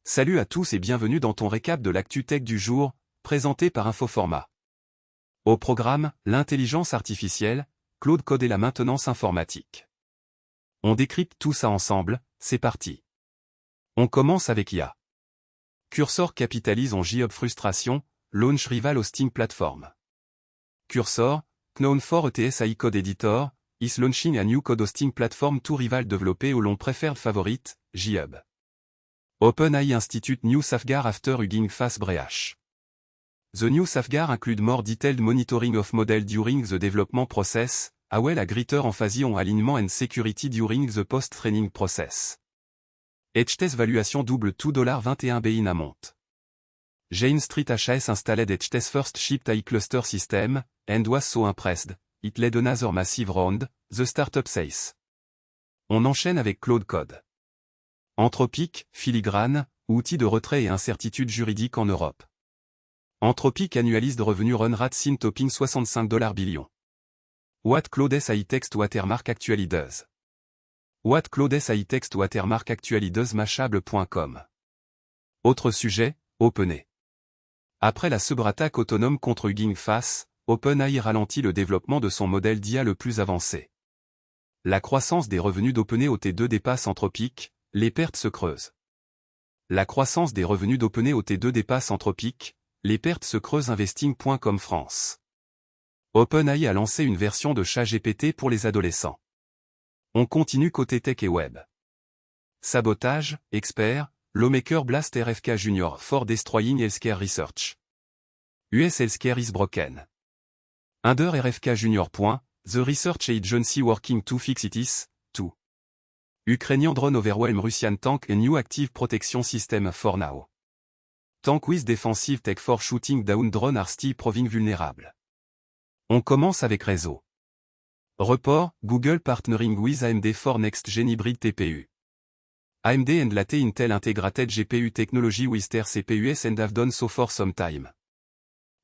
Salut à tous et bienvenue dans ton récap de l'actu tech du jour, présenté par Infoformat. Au programme, l'intelligence artificielle, Claude Code et la maintenance informatique. On décrypte tout ça ensemble, c'est parti. On commence avec IA. Cursor capitalise en job frustration, launch rival hosting platform. Cursor, known for ETS AI Code Editor, is launching a new code hosting platform to rival developé au long preferred favorite, JHub. OpenAI institute new safeguard after Hugging Face breach. The new safeguard include more detailed monitoring of model during the development process, as well as greater emphasis on alignment and security during the post-training process. HTS valuation double $2.21 billion amount. Jane Street HAS installed HTS first shipped AI cluster system, and was so impressed, it led another massive round, the startup says. On enchaîne avec Claude Code. Anthropic, filigrane, outil de retrait et incertitude juridique en Europe. Anthropic annualise de revenus run rate sin topping $65 billion. What Claude AI text watermark actually does. What Claude AI text watermark actually does mashable.com. Autre sujet, OpenAI. Après la cyberattaque autonome contre Hugging Face, OpenAI ralentit le développement de son modèle d'IA le plus avancé. La croissance des revenus d'OpenAI au T2 dépasse Anthropic, les pertes se creusent. La croissance des revenus d'OpenAI au T2 dépasse Anthropic, les pertes se creusent investing.com France. OpenAI a lancé une version de ChatGPT pour les adolescents. On continue côté tech et web. Sabotage, expert, lawmaker blast RFK Jr. for destroying healthcare research. US healthcare is broken. Under RFK Jr. The research agency working to fix it is, too. Ukrainian drone overwhelm Russian tank and new active protection system for now. Tank with defensive tech for shooting down drone are still proving vulnerable. On commence avec réseau. Report, Google partnering with AMD for next gen hybrid TPU. AMD and Late Intel integrated GPU technology with their CPUs and have done so for some time.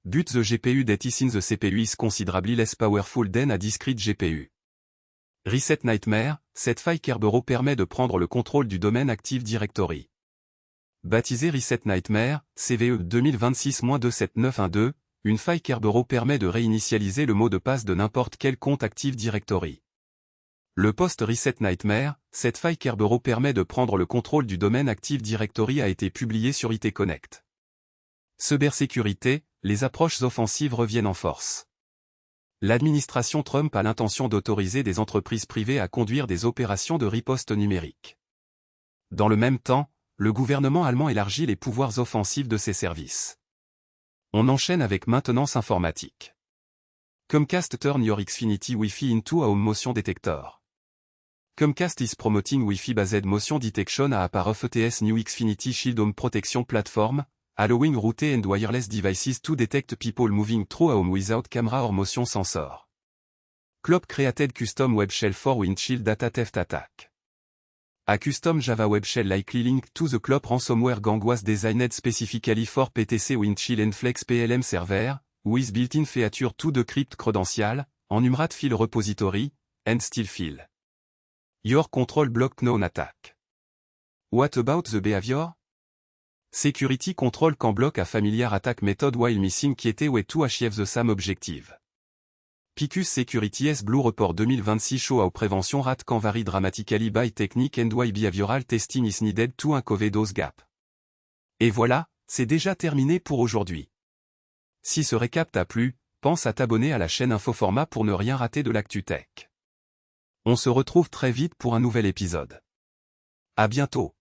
But the GPU that is in the CPU is considerably less powerful than a discrete GPU. Reset Nightmare, cette faille Kerberos permet de prendre le contrôle du domaine Active Directory. Baptisé Reset Nightmare, CVE 2026-27912, une faille Kerberos permet de réinitialiser le mot de passe de n'importe quel compte Active Directory. Le post-Reset Nightmare, cette faille Kerberos permet de prendre le contrôle du domaine Active Directory a été publié sur IT Connect. Cybersécurité, les approches offensives reviennent en force. L'administration Trump a l'intention d'autoriser des entreprises privées à conduire des opérations de riposte numérique. Dans le même temps, le gouvernement allemand élargit les pouvoirs offensifs de ses services. On enchaîne avec maintenance informatique. Comcast turn your Xfinity Wi-Fi into a home motion detector. Comcast is promoting Wi-Fi-based motion detection as a part of ETS new Xfinity Shield Home Protection Platform, allowing route and wireless devices to detect people moving through a home without camera or motion sensor. Clop created custom web shell for Windshield data theft attack. A custom Java web shell likely linked to the Clop ransomware gang was designed specifically for PTC Windshield and Flex PLM server, with built-in feature to decrypt credential, enumerate file repository, and still file. Your control block known attack. What about the behavior? Security control can block a familiar attack method while missing key way to achieve the same objective. Picus Security's Blue Report 2026 show how prevention rate can vary dramatically by technique and why behavioral testing is needed to uncover those gaps. Et voilà, c'est déjà terminé pour aujourd'hui. Si ce récap t'a plu, pense à t'abonner à la chaîne Infoformat pour ne rien rater de l'actu tech. On se retrouve très vite pour un nouvel épisode. À bientôt.